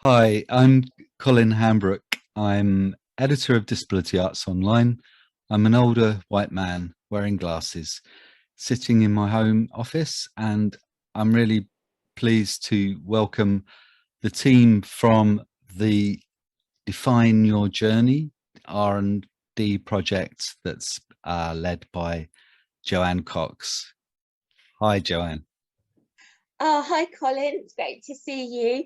Hi, I'm Colin Hambrook. I'm editor of Disability Arts Online. I'm an older white man wearing glasses, sitting in my home office, and I'm really pleased to welcome the team from the Define Your Journey R&D project that's led by Jo-anne Cox. Hi, Jo-anne. Oh, hi, Colin. It's great to see you.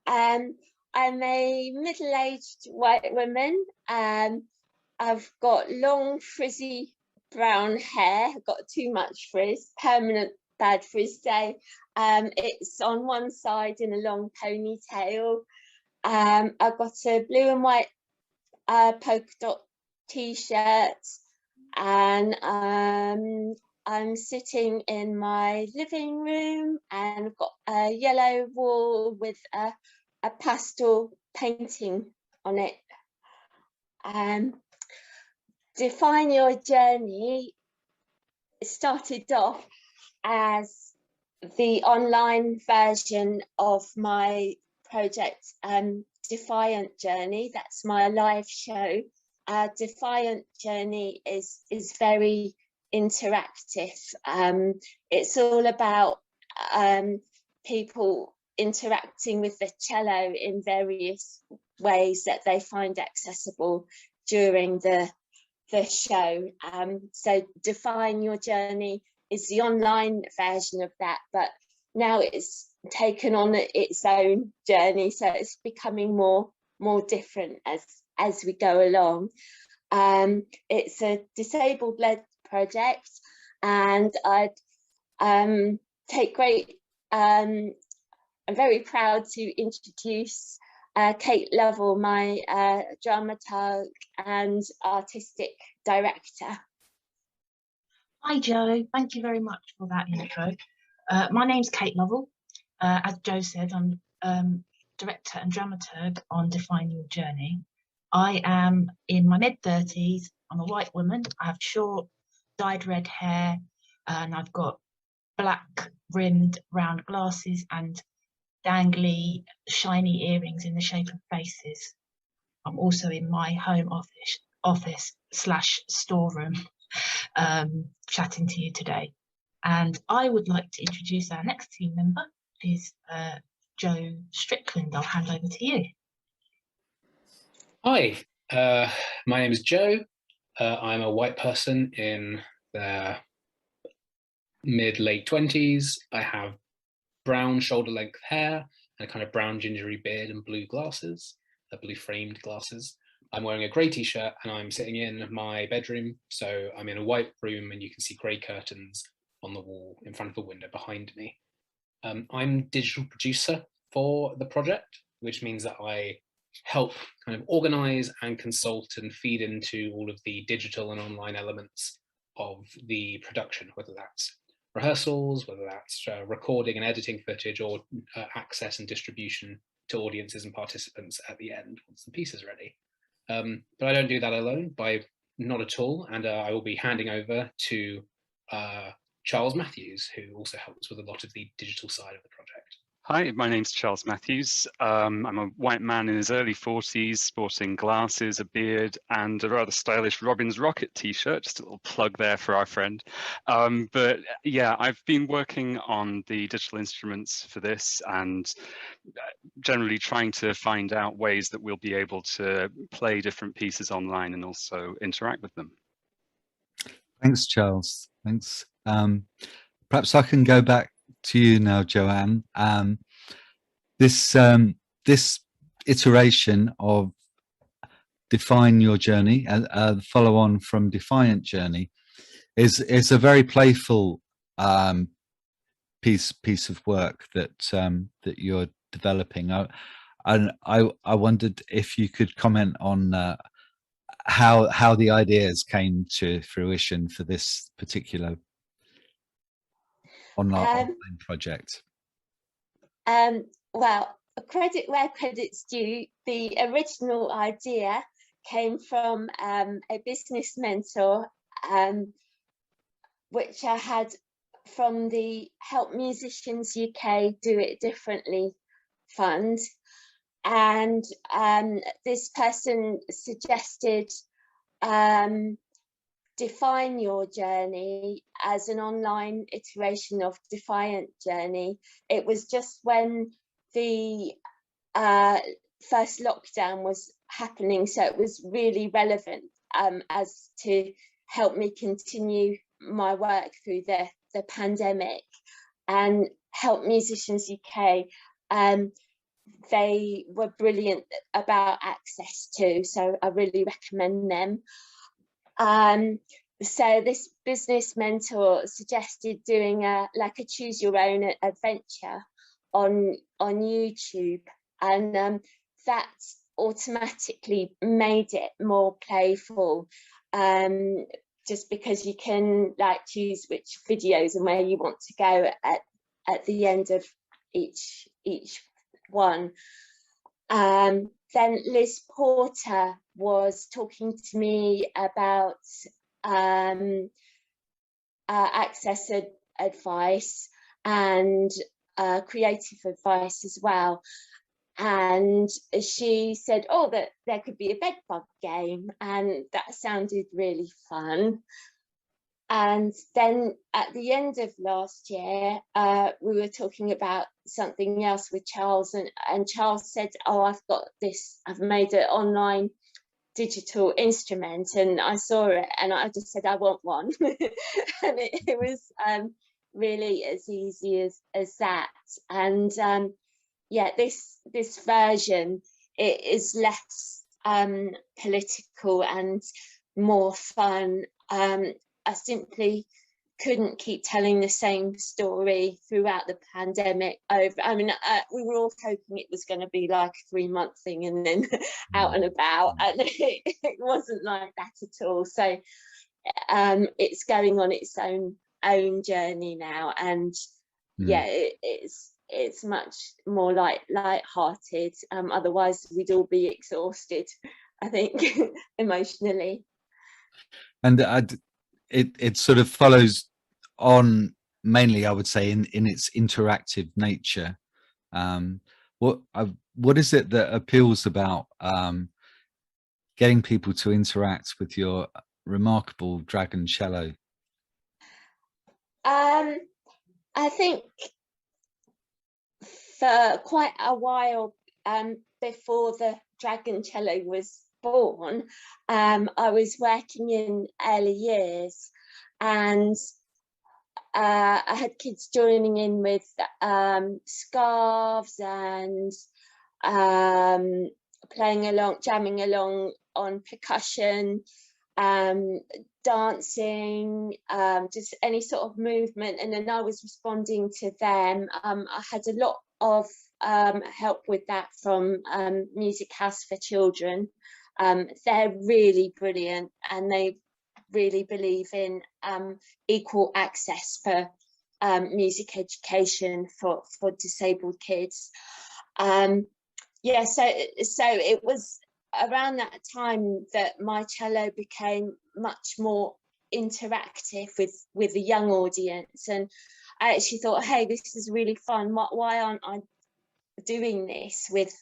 I'm a middle-aged white woman. I've got long, frizzy brown hair. I've got too much frizz, permanent bad frizz day. It's on one side in a long ponytail. I've got a blue and white polka dot t-shirt, and I'm sitting in my living room, and I've got a yellow wall with a pastel painting on it. Define Your Journey started off as the online version of my project, Defiant Journey. That's my live show. Defiant Journey is very interactive. It's all about people interacting with the cello in various ways that they find accessible during the show. So Define Your Journey is the online version of that, but now it's taken on its own journey, so it's becoming more different as we go along. It's a disabled-led project, and I'd take great. I'm very proud to introduce Kate Lovell, my dramaturg and artistic director. Hi Joe, thank you very much for that intro. My name's Kate Lovell. As Joe said, I'm director and dramaturg on Define Your Journey. I am in my mid-30s. I'm a white woman. I have short, dyed red hair, and I've got black rimmed round glasses and dangly, shiny earrings in the shape of faces. I'm also in my home office / storeroom, chatting to you today. And I would like to introduce our next team member, is Joe Strickland. I'll hand over to you. Hi, my name is Joe. I'm a white person in their mid-late 20s. I have brown shoulder-length hair and a kind of brown gingery beard and blue glasses, blue framed glasses. I'm wearing a grey t-shirt and I'm sitting in my bedroom. So I'm in a white room and you can see grey curtains on the wall in front of the window behind me. I'm digital producer for the project, which means that I help kind of organize and consult and feed into all of the digital and online elements of the production, whether that's rehearsals, whether that's recording and editing footage, or access and distribution to audiences and participants at the end once the piece is ready. But I don't do that alone, not at all. And I will be handing over to Charles Matthews, who also helps with a lot of the digital side of the project. Hi, my name's Charles Matthews. I'm a white man in his early 40s, sporting glasses, a beard, and a rather stylish Robin's Rocket t-shirt. Just a little plug there for our friend. But yeah, I've been working on the digital instruments for this and generally trying to find out ways that we'll be able to play different pieces online and also interact with them. Thanks, Charles. Thanks. Perhaps I can go back to you now, Jo-anne. This iteration of Define Your Journey, the follow-on from Defiant Journey, is a very playful piece of work that that you're developing. I wondered if you could comment on how the ideas came to fruition for this particular online project. Well, credit where credit's due. The original idea came from a business mentor, which I had from the Help Musicians UK Do It Differently fund. And this person suggested Define Your Journey as an online iteration of Defiant Journey. It was just when the first lockdown was happening, so it was really relevant as to help me continue my work through the pandemic. And Help Musicians UK, they were brilliant about access too, so I really recommend them. So this business mentor suggested doing a choose your own adventure on YouTube, and that automatically made it more playful, just because you can choose which videos and where you want to go at the end of each one. Then Liz Porter was talking to me about access advice and creative advice as well. And she said, oh, that there could be a bed bug game, and that sounded really fun. And then at the end of last year, we were talking about something else with Charles, and Charles said, oh, I've made an online digital instrument, and I saw it and I just said I want one. And it was really as easy as that. And yeah, this version, it is less political and more fun. I simply couldn't keep telling the same story throughout the pandemic over. I mean, we were all hoping it was going to be like a 3-month thing and then out and about, and it wasn't like that at all. So it's going on its own journey now, and yeah, it's much more light-hearted. Otherwise we'd all be exhausted, I think, emotionally. And it sort of follows on mainly, I would say, in its interactive nature. What is it that appeals about getting people to interact with your remarkable dragon cello? I think for quite a while before the dragon cello was born, I was working in early years, and I had kids joining in with scarves and playing along, jamming along on percussion, dancing, just any sort of movement, and then I was responding to them. I had a lot of help with that from Music House for Children. They're really brilliant, and they really believe in equal access for music education for disabled kids. Yeah, so it was around that time that my cello became much more interactive with a young audience, and I actually thought, hey, this is really fun. Why aren't I doing this with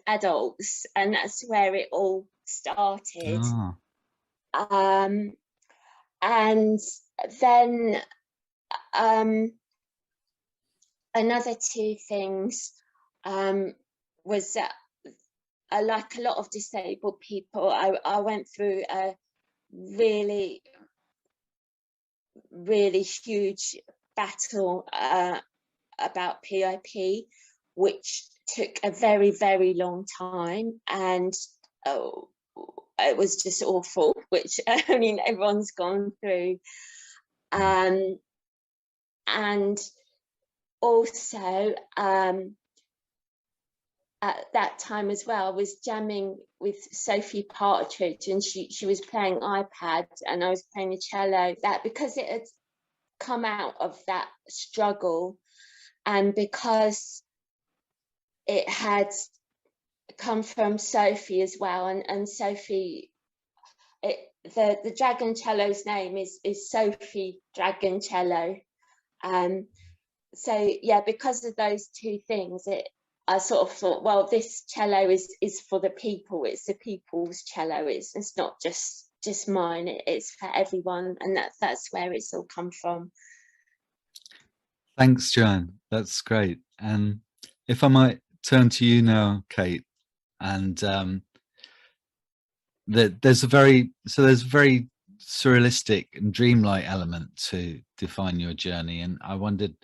adults? And that's where it all started. And then another two things was that, like a lot of disabled people, I went through a really huge battle about PIP, which took a very, very long time, and it was just awful, which I mean everyone's gone through. And also at that time as well, I was jamming with Sophie Partridge, and she was playing iPad and I was playing the cello. That because it had come out of that struggle, and because it had come from Sophie as well, and Sophie, the dragon cello's name is Sophie Dragon Cello. So yeah, because of those two things, I sort of thought, well, this cello is for the people. It's the people's cello. It's not just mine. It's for everyone, and that's where it's all come from. Thanks, Jo-anne. That's great. And if I might turn to you now, Kate, and there's a very surrealistic and dreamlike element to Define Your Journey, and I wondered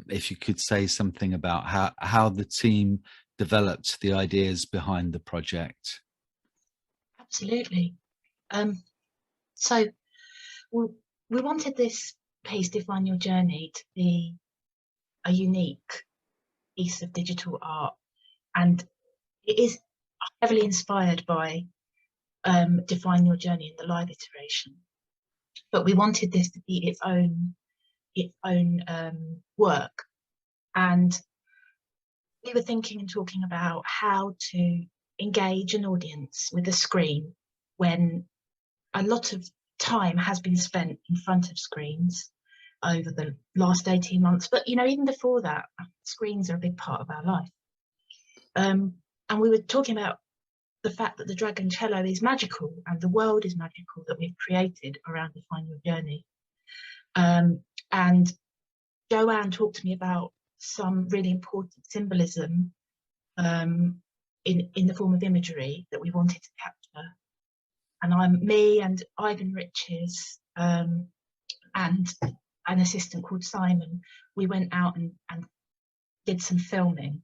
if you could say something about how the team developed the ideas behind the project. Absolutely. So we wanted this piece, Define Your Journey, to be a unique piece of digital art, and it is heavily inspired by Define Your Journey in the live iteration, but we wanted this to be its own work. And we were thinking and talking about how to engage an audience with a screen when a lot of time has been spent in front of screens over the last 18 months. But, you know, even before that, screens are a big part of our life. And we were talking about the fact that the Dragon Cello is magical and the world is magical that we've created around Define Your Journey. And Jo-anne talked to me about some really important symbolism in the form of imagery that we wanted to capture. And me and Ivan Riches and an assistant called Simon, we went out and did some filming,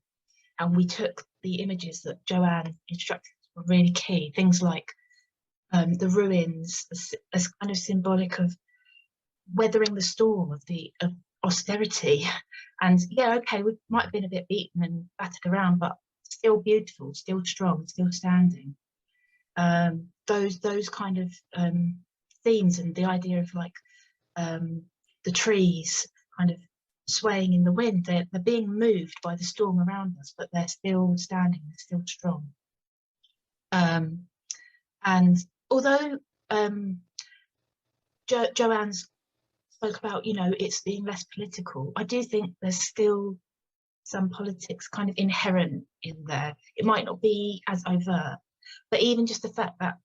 and we took the images that Jo-anne instructed were really key. Things like the ruins as kind of symbolic of weathering the storm of austerity. And yeah, okay, we might have been a bit beaten and battered around, but still beautiful, still strong, still standing. Those kind of themes, and the idea of like the trees kind of swaying in the wind, they're being moved by the storm around us, but they're still standing, they're still strong. And although Jo-anne spoke about, you know, it's being less political, I do think there's still some politics kind of inherent in there. It might not be as overt, but even just the fact that,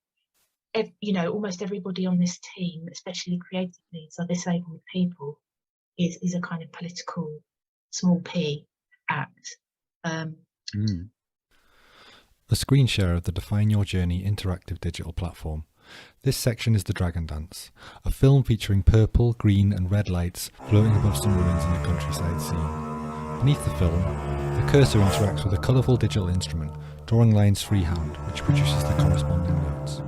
you know, almost everybody on this team, especially creative leads, are disabled people, is a kind of political small p act. A screen share of the Define Your Journey interactive digital platform. This section is the Dragon Dance, a film featuring purple, green and red lights floating above some ruins in a countryside scene. Beneath the film, the cursor interacts with a colourful digital instrument, drawing lines freehand, which produces the corresponding notes.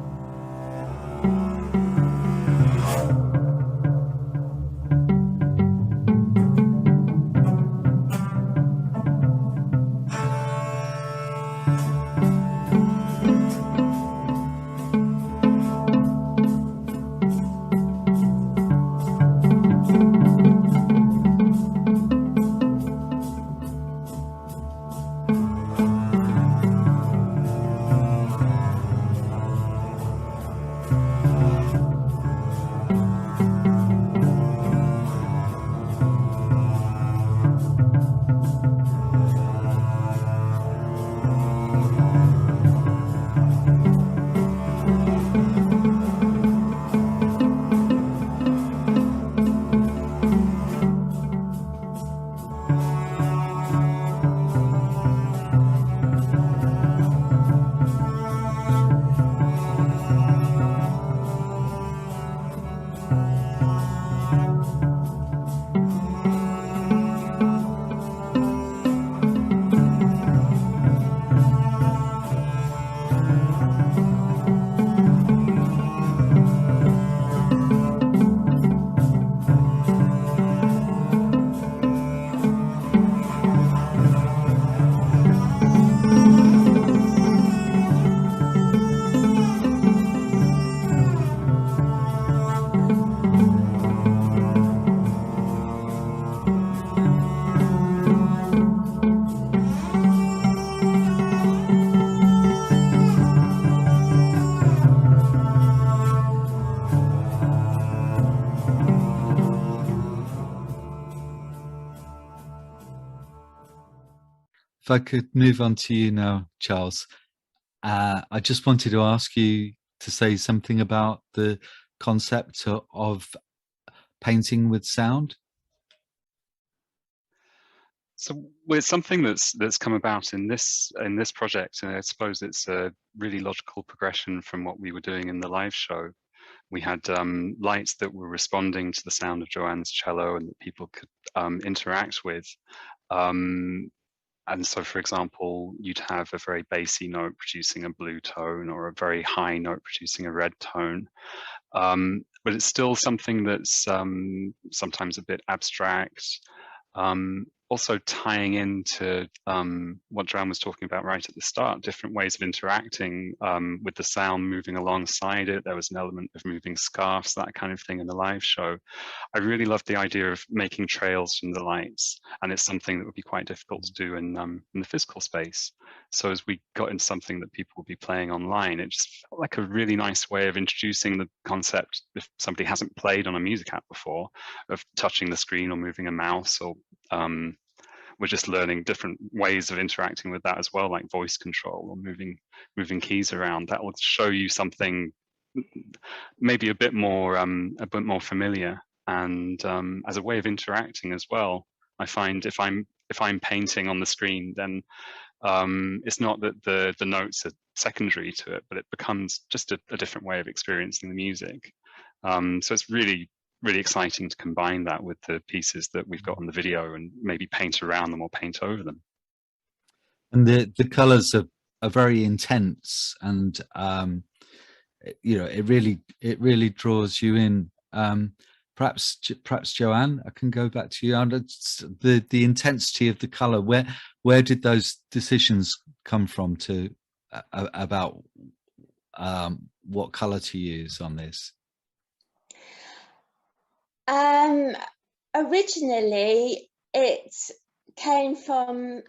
if I could move on to you now, Charles, I just wanted to ask you to say something about the concept of painting with sound. So with something that's come about in this project, and I suppose it's a really logical progression from what we were doing in the live show. We had lights that were responding to the sound of Jo-anne's cello and that people could interact with. And so, for example, you'd have a very bassy note producing a blue tone, or a very high note producing a red tone. But it's still something that's sometimes a bit abstract. Also tying into what Jo-anne was talking about right at the start, different ways of interacting with the sound moving alongside it. There was an element of moving scarves, that kind of thing in the live show. I really loved the idea of making trails from the lights, and it's something that would be quite difficult to do in the physical space. So as we got into something that people would be playing online, it just felt like a really nice way of introducing the concept, if somebody hasn't played on a music app before, of touching the screen or moving a mouse, or we're just learning different ways of interacting with that as well, like voice control or moving keys around. That will show you something maybe a bit more familiar. And as a way of interacting as well, I find if I'm painting on the screen, then it's not that the notes are secondary to it, but it becomes just a different way of experiencing the music. So it's really exciting to combine that with the pieces that we've got on the video and maybe paint around them or paint over them. And the colors are very intense, and you know, it really draws you in. Perhaps Jo-anne, I can go back to you. The intensity of the color, where did those decisions come from to about what color to use on this? Originally, it came from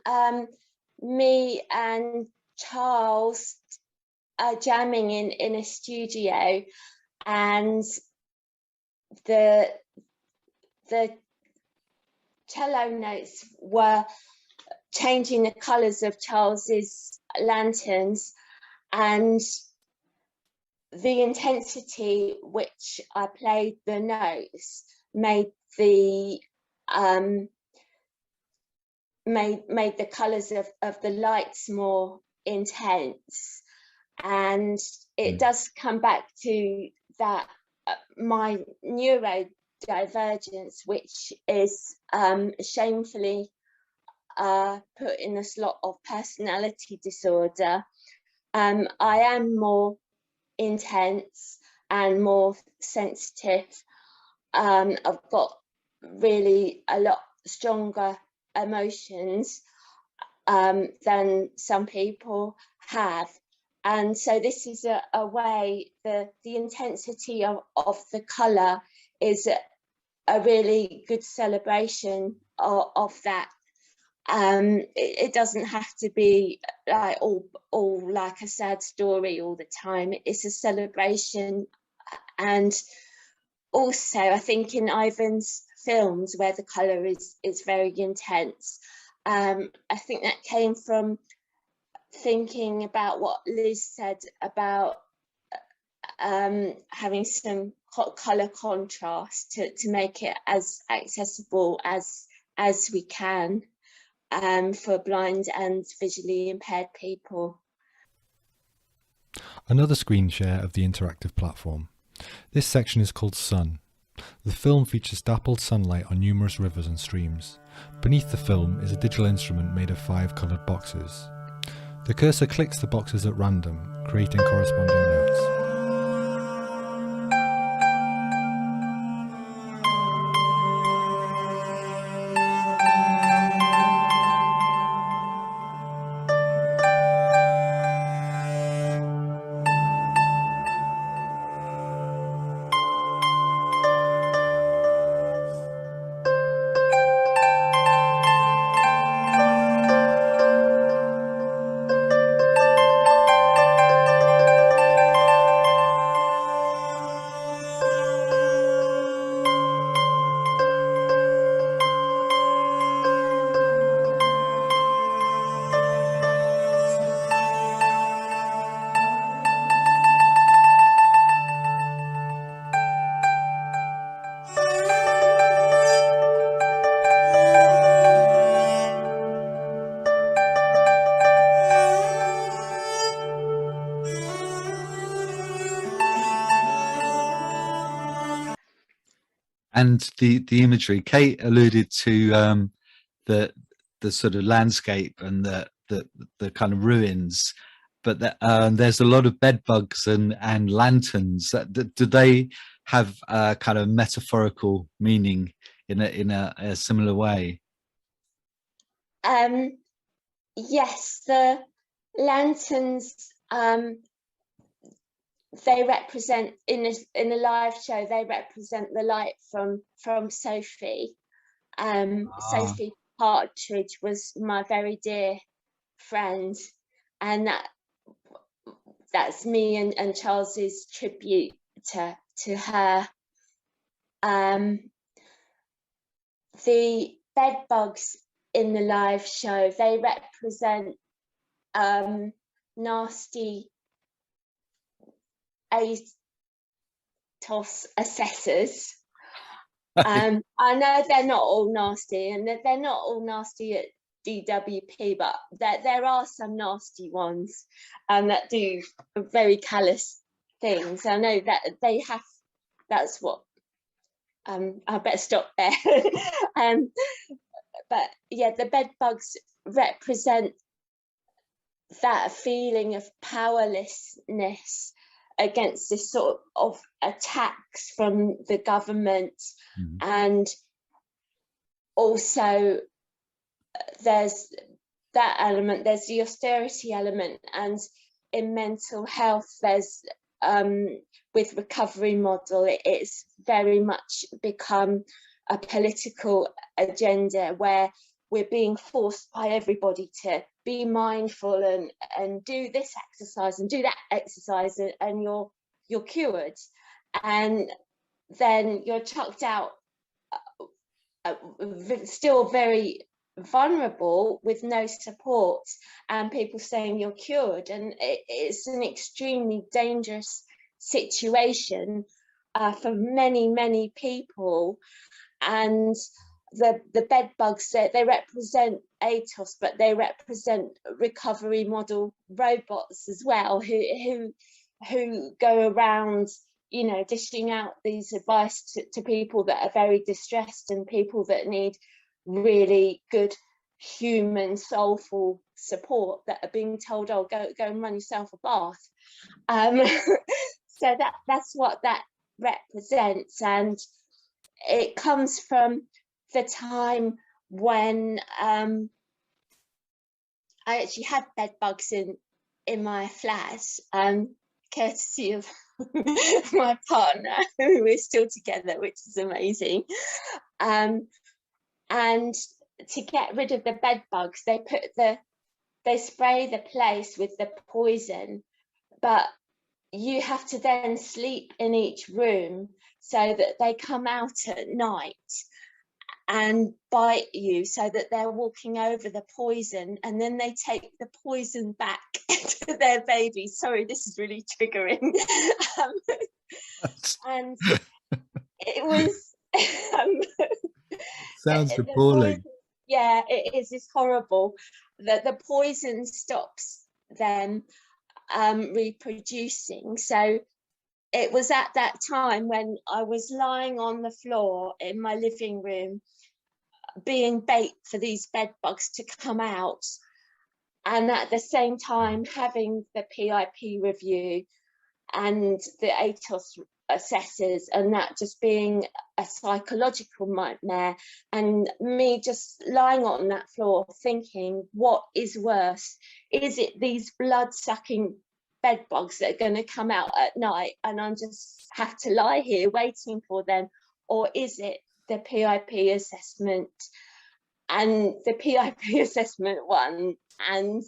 me and Charles jamming in a studio, and the cello notes were changing the colours of Charles's lanterns, and the intensity which I played the notes made the made the colours of the lights more intense. And it does come back to that my neurodivergence, which is shamefully put in the slot of personality disorder. I am more intense and more sensitive. I've got really a lot stronger emotions than some people have, and so this is a way, the intensity of the colour is a really good celebration of that. It doesn't have to be like all like a sad story all the time. It's a celebration. And also I think in Ivan's films where the colour is very intense, I think that came from thinking about what Liz said about having some colour contrast to make it as accessible as we can for blind and visually impaired people. Another screen share of the interactive platform. This section is called Sun. The film features dappled sunlight on numerous rivers and streams. Beneath the film is a digital instrument made of 5 coloured boxes. The cursor clicks the boxes at random, creating corresponding notes. and the imagery. Kate alluded to the sort of landscape and the kind of ruins, but there's a lot of bed bugs and lanterns. Do they have a kind of metaphorical meaning in a similar way? Yes, the lanterns, they represent in a live show, they represent the light from Sophie. Sophie Partridge was my very dear friend, and that's me and Charles's tribute to her. The bed bugs in the live show, they represent nasty ATOS assessors. I know they're not all nasty, and they're not all nasty at DWP, but there are some nasty ones that do very callous things. I know that they have, that's what, I better stop there. But yeah, the bed bugs represent that feeling of powerlessness against this sort of attacks from the government. And also there's that element, there's the austerity element, and in mental health there's with recovery model, it's very much become a political agenda where we're being forced by everybody to be mindful and do this exercise and do that exercise, and you're cured, and then you're chucked out still very vulnerable with no support, and people saying you're cured, and it's an extremely dangerous situation for many people. And the bed bugs, they represent ATOS, but they represent recovery model robots as well, who go around, you know, dishing out these advice to people that are very distressed and people that need really good human soulful support, that are being told, oh, go and run yourself a bath. So that's what that represents, and it comes from the time when I actually had bed bugs in my flat, courtesy of my partner, who is still together, which is amazing. And to get rid of the bed bugs, they spray the place with the poison, but you have to then sleep in each room so that they come out at night and bite you, so that they're walking over the poison, and then they take the poison back to their babies. Sorry, this is really triggering. And it was sounds appalling. Yeah, it is. It's horrible that the poison stops them reproducing. So it was at that time when I was lying on the floor in my living room being bait for these bed bugs to come out, and at the same time having the PIP review and the ATOS assessors, and that just being a psychological nightmare, and me just lying on that floor thinking, what is worse? Is it these blood-sucking bed bugs that are going to come out at night and I just have to lie here waiting for them, or is it the PIP assessment? And the PIP assessment won, and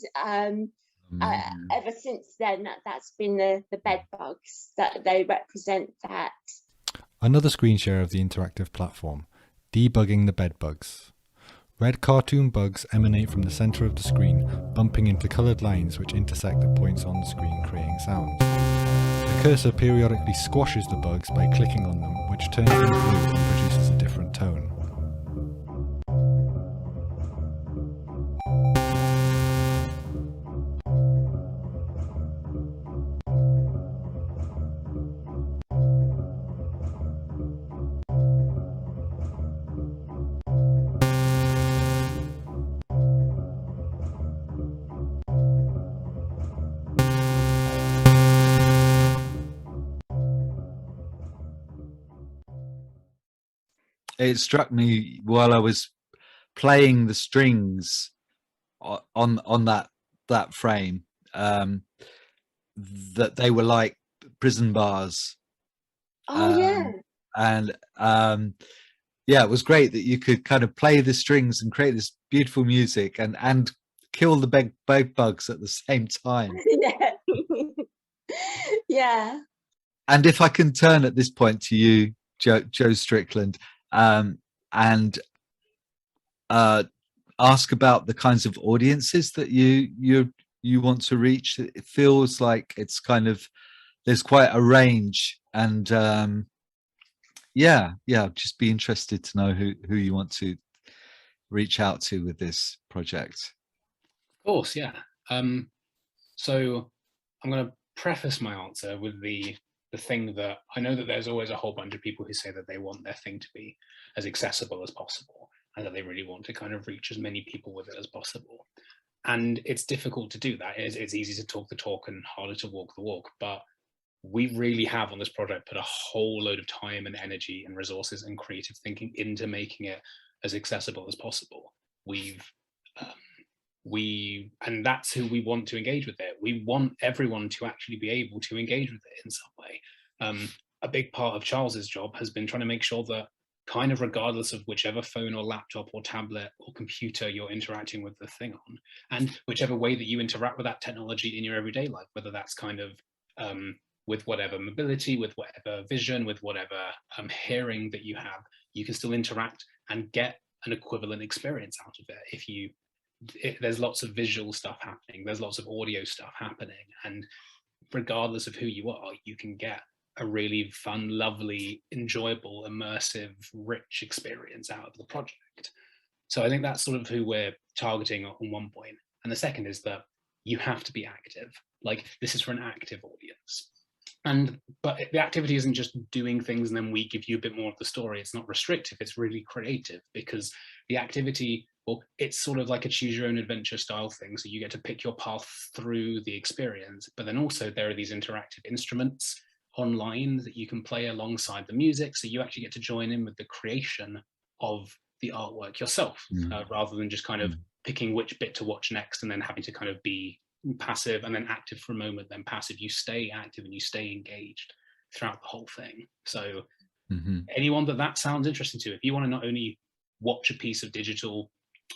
ever since then that's been the bed bugs, that they represent that. Another screen share of the interactive platform, Debugging the Bed Bugs. Red cartoon bugs emanate from the centre of the screen, bumping into coloured lines which intersect at points on the screen, creating sounds. The cursor periodically squashes the bugs by clicking on them, which turns them blue and produces a different tone. it struck me while I was playing the strings on that frame, that they were like prison bars. Yeah. And yeah, it was great that you could kind of play the strings and create this beautiful music and kill the bed bugs at the same time. Yeah. Yeah. And if I can turn at this point to you, Joe Strickland, and ask about the kinds of audiences that you want to reach. It feels like it's kind of, there's quite a range, and yeah, just be interested to know who you want to reach out to with this project. Of course, yeah. So I'm going to preface my answer with the thing that I know that there's always a whole bunch of people who say that they want their thing to be as accessible as possible, and that they really want to kind of reach as many people with it as possible. And it's difficult to do that. It's easy to talk the talk and harder to walk the walk, but we really have on this project put a whole load of time and energy and resources and creative thinking into making it as accessible as possible. And that's who we want to engage with it. We want everyone to actually be able to engage with it in some way. A big part of Charles's job has been trying to make sure that, kind of regardless of whichever phone or laptop or tablet or computer you're interacting with the thing on, and whichever way that you interact with that technology in your everyday life, whether that's kind of with whatever mobility, with whatever vision, with whatever hearing that you have, you can still interact and get an equivalent experience out of it. There's lots of visual stuff happening, there's lots of audio stuff happening, and regardless of who you are, you can get a really fun, lovely, enjoyable, immersive, rich experience out of the project. So I think that's sort of who we're targeting on one point. And the second is that you have to be active. Like, this is for an active audience. But the activity isn't just doing things and then we give you a bit more of the story. It's not restrictive, it's really creative, because the activity, well, it's sort of like a choose your own adventure style thing. So you get to pick your path through the experience, but then also there are these interactive instruments online that you can play alongside the music. So you actually get to join in with the creation of the artwork yourself, rather than just kind of picking which bit to watch next and then having to kind of be passive and then active for a moment, then passive. You stay active and you stay engaged throughout the whole thing. So anyone that sounds interesting to, if you want to not only watch a piece of digital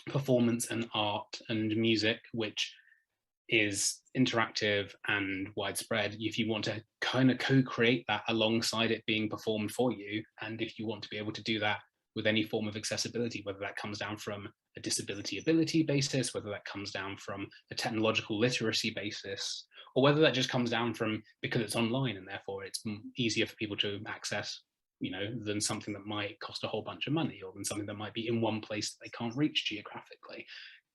performance and art and music, which is interactive and widespread, if you want to kind of co-create that alongside it being performed for you, and if you want to be able to do that with any form of accessibility, whether that comes down from a disability ability basis, whether that comes down from a technological literacy basis, or whether that just comes down from because it's online and therefore it's easier for people to access, you know, than something that might cost a whole bunch of money, or than something that might be in one place that they can't reach geographically.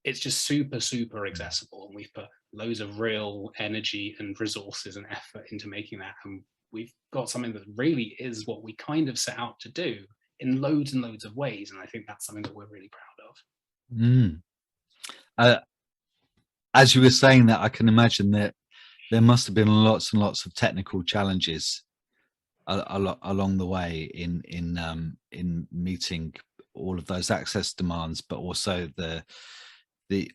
It's just super, super accessible, and we've put loads of real energy and resources and effort into making that, and we've got something that really is what we kind of set out to do in loads and loads of ways, and I think that's something that we're really proud of. As you were saying that, I can imagine that there must have been lots and lots of technical challenges along the way in meeting all of those access demands, but also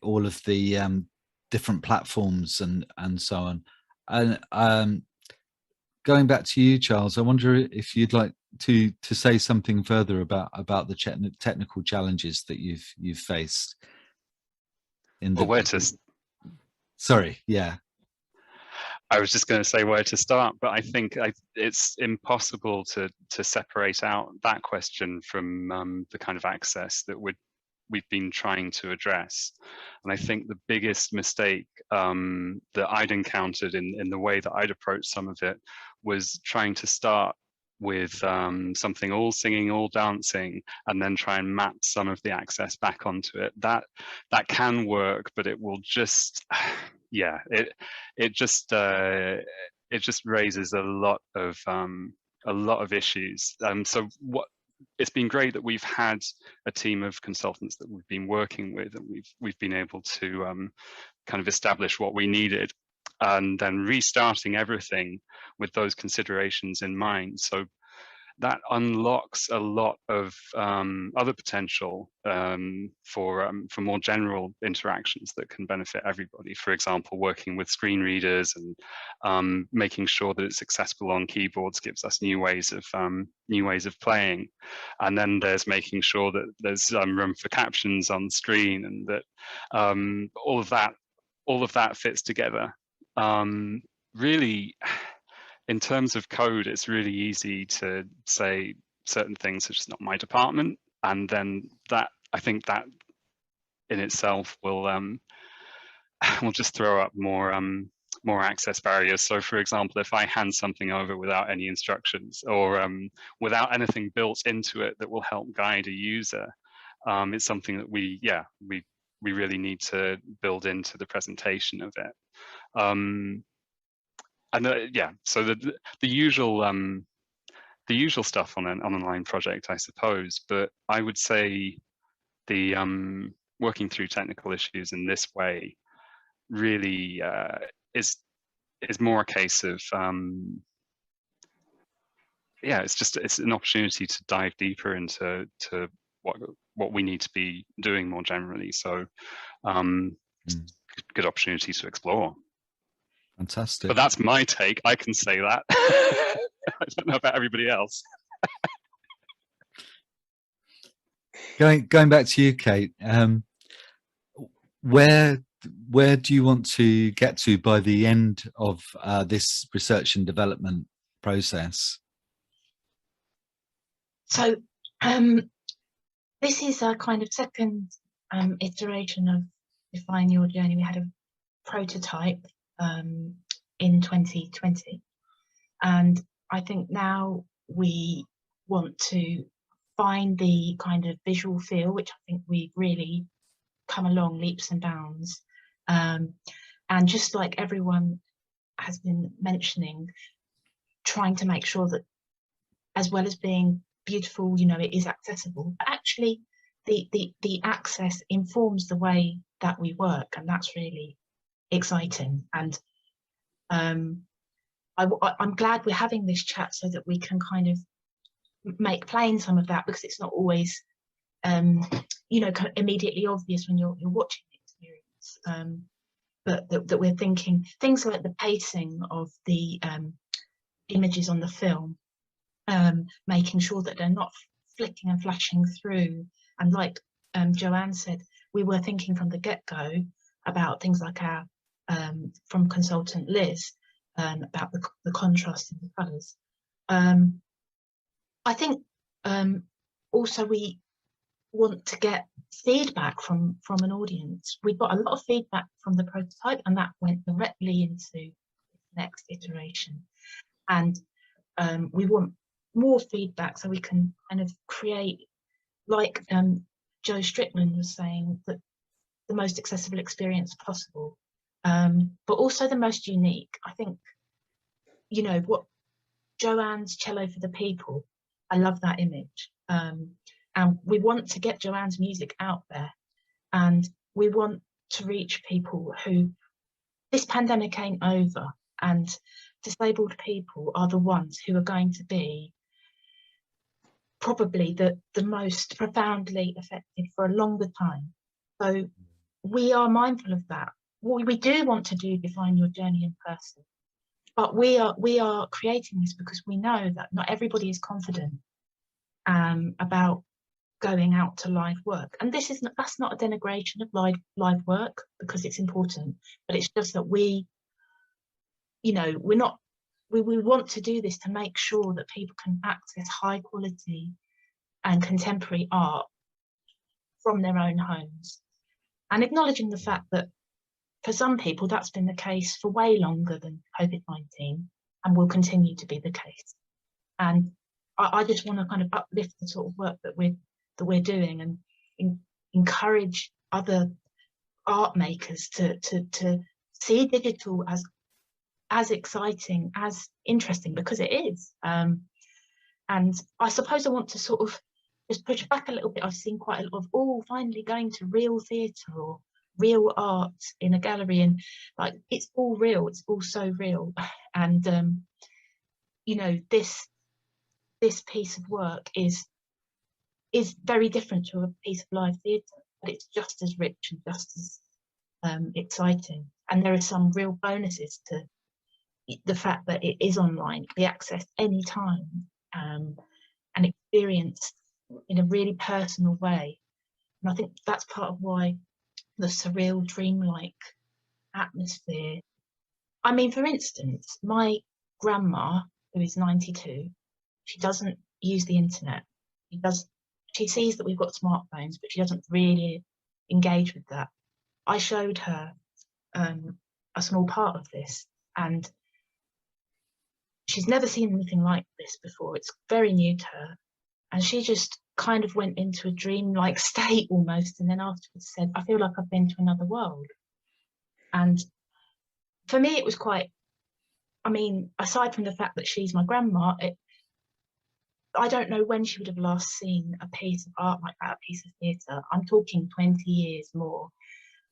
all of the different platforms and so on. And going back to you, Charles, I wonder if you'd like to say something further about the technical challenges that you've faced in the Sorry, yeah. I was just going to say where to start, but I think it's impossible to separate out that question from the kind of access that we've been trying to address. And I think the biggest mistake that I'd encountered in the way that I'd approached some of it was trying to start with something all singing, all dancing, and then try and map some of the access back onto it. That can work, but it will just, yeah, it just raises a lot of issues. So it's been great that we've had a team of consultants that we've been working with, and we've been able to kind of establish what we needed, and then restarting everything with those considerations in mind. So that unlocks a lot of other potential for more general interactions that can benefit everybody. For example, working with screen readers and making sure that it's accessible on keyboards gives us new ways of playing. And then there's making sure that there's room for captions on the screen, and that all of that fits together. Really, in terms of code, it's really easy to say certain things are just not my department, and then that, I think that in itself will just throw up more access barriers. So, for example, if I hand something over without any instructions, or without anything built into it that will help guide a user, it's something that we really need to build into the presentation of it. So the usual stuff on an online project, I suppose. But I would say the working through technical issues in this way really is more a case of it's an opportunity to dive deeper into what we need to be doing more generally. So good opportunity to explore. Fantastic. But that's my take. I can say that. I don't know about everybody else. Going back to you, Kate, where do you want to get to by the end of this research and development process? So this is a kind of second iteration of Define Your Journey. We had a prototype in 2020, and I think now we want to find the kind of visual feel, which I think we've really come along leaps and bounds, and just like everyone has been mentioning, trying to make sure that as well as being beautiful, it is accessible, but actually the access informs the way that we work, and that's really exciting. And I'm glad we're having this chat so that we can kind of make plain some of that, because it's not always immediately obvious when you're watching the experience, but that we're thinking things like the pacing of the images on the film, making sure that they're not flicking and flashing through. And like Jo-anne said, we were thinking from the get-go about things like our from consultant Liz, about the contrast in the colours. I think also we want to get feedback from an audience. We got a lot of feedback from the prototype, and that went directly into the next iteration. And we want more feedback so we can kind of create, like Joe Strickland was saying, that the most accessible experience possible. But also the most unique. I think, what Jo-anne's Cello for the People, I love that image. And we want to get Jo-anne's music out there, and we want to reach people who, this pandemic ain't over, and disabled people are the ones who are going to be probably the most profoundly affected for a longer time. So we are mindful of that. We do want to do Define Your Journey in person, but we are creating this because we know that not everybody is confident about going out to live work. And that's not a denigration of live work, because it's important, but it's just that we want to do this to make sure that people can access high quality and contemporary art from their own homes, and acknowledging the fact that for some people that's been the case for way longer than COVID-19 and will continue to be the case. And I just want to kind of uplift the sort of work that we're doing, and encourage other art makers to see digital as exciting, as interesting, because it is. And I suppose I want to sort of just push back a little bit. I've seen quite a lot of, finally going to real theatre or real art in a gallery, and like, it's all real, it's all so real. And this this piece of work is very different to a piece of live theatre, but it's just as rich and just as exciting. And there are some real bonuses to the fact that it is online, it can be accessed anytime, and experienced in a really personal way. And I think that's part of why the surreal, dreamlike atmosphere. I mean, for instance, my grandma, who is 92, she doesn't use the internet. She sees that we've got smartphones, but she doesn't really engage with that. I showed her a small part of this, and she's never seen anything like this before. It's very new to her, and she just kind of went into a dream-like state almost, and then afterwards said, I feel like I've been to another world. And for me, it was quite, I mean, aside from the fact that she's my grandma, I don't know when she would have last seen a piece of art like that, a piece of theatre. I'm talking 20 years more.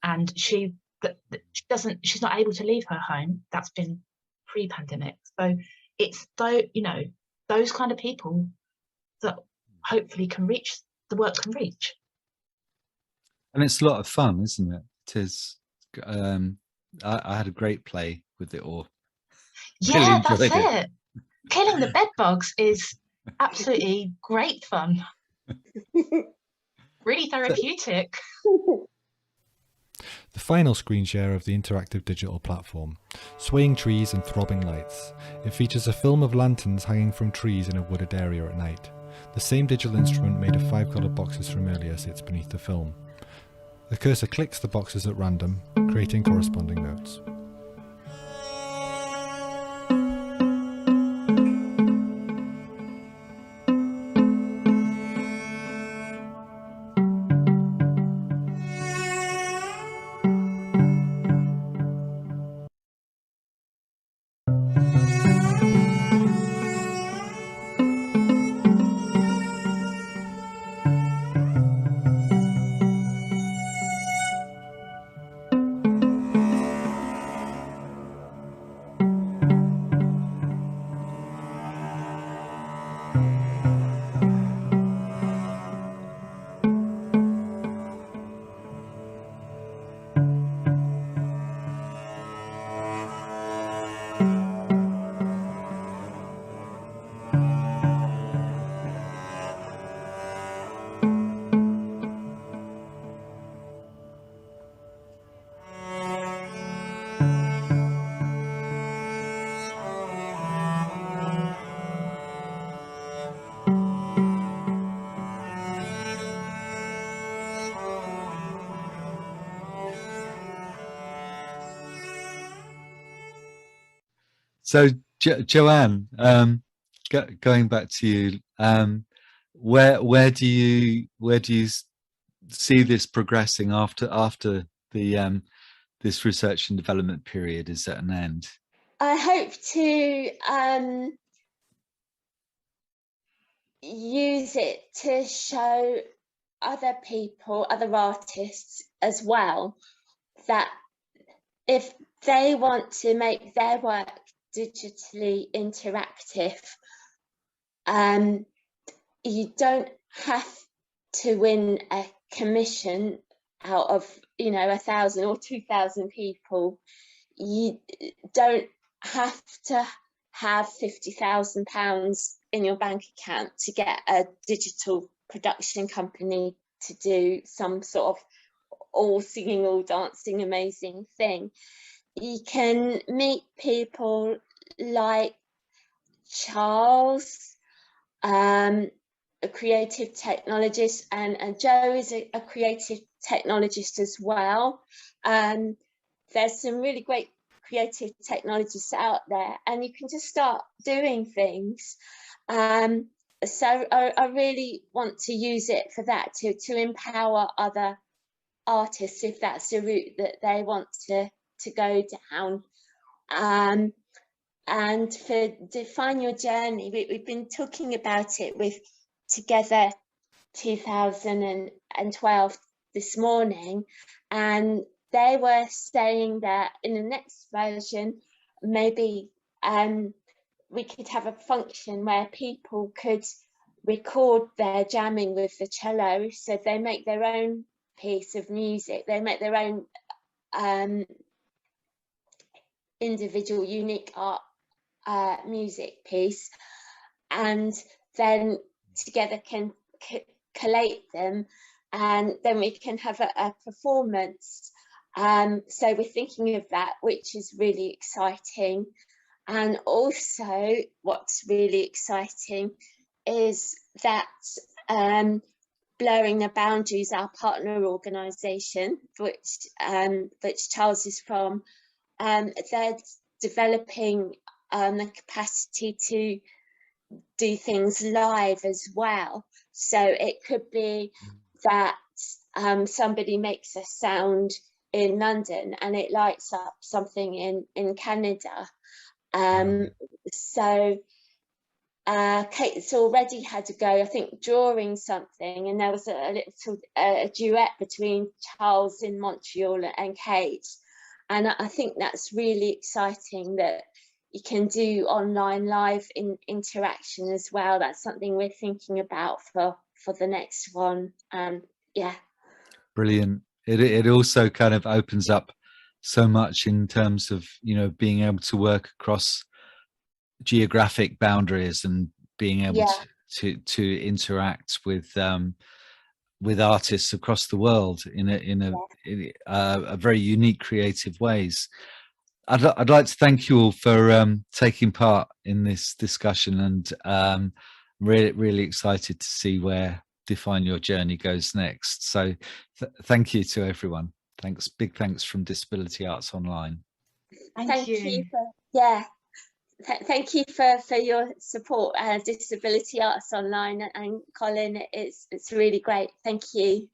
And she's not able to leave her home. That's been pre-pandemic. So it's, you know, those kind of people that hopefully the work can reach. And it's a lot of fun, isn't it? It is. I had a great play with it all. Yeah, that's enjoyed it. it. Killing the bed bugs is absolutely great fun. Really therapeutic. The final screen share of the interactive digital platform, Swaying Trees and Throbbing Lights. It features a film of lanterns hanging from trees in a wooded area at night. The same digital instrument made of 5 coloured boxes from earlier sits beneath the film. The cursor clicks the boxes at random, creating corresponding notes. So, Jo-anne, going back to you, where do you see this progressing after the this research and development period is at an end? I hope to use it to show other people, other artists as well, that if they want to make their work digitally interactive, you don't have to win a commission out of, you know, 1,000 or 2,000 people. You don't have to have £50,000 in your bank account to get a digital production company to do some sort of all singing, all dancing, amazing thing. You can meet people like Charles, a creative technologist, and Joe is a creative technologist as well. There's some really great creative technologists out there, and you can just start doing things. So I really want to use it for that, to empower other artists if that's the route that they want to go down. And for Define Your Journey, we've been talking about it with Together 2012 this morning, and they were saying that in the next version, maybe we could have a function where people could record their jamming with the cello, so they make their own piece of music, they make their own individual unique art music piece, and then together can collate them, and then we can have a performance. So we're thinking of that, which is really exciting. And also what's really exciting is that Blurring the Boundaries, our partner organisation, which Charles is from, they're developing the capacity to do things live as well. So it could be that somebody makes a sound in London and it lights up something in Canada. So Kate's already had a go, I think, drawing something, and there was a little duet between Charles in Montreal and Kate. And I think that's really exciting that you can do online live interaction as well. That's something we're thinking about for the next one. Yeah. Brilliant. It also kind of opens up so much in terms of, you know, being able to work across geographic boundaries and being able to interact with artists across the world in a very unique, creative ways. I'd like to thank you all for taking part in this discussion, and really excited to see where Define Your Journey goes next. So thank you to everyone. Thanks, big thanks from Disability Arts Online. Thank you thank you for your support, Disability Arts Online, and Colin, it's really great. Thank you.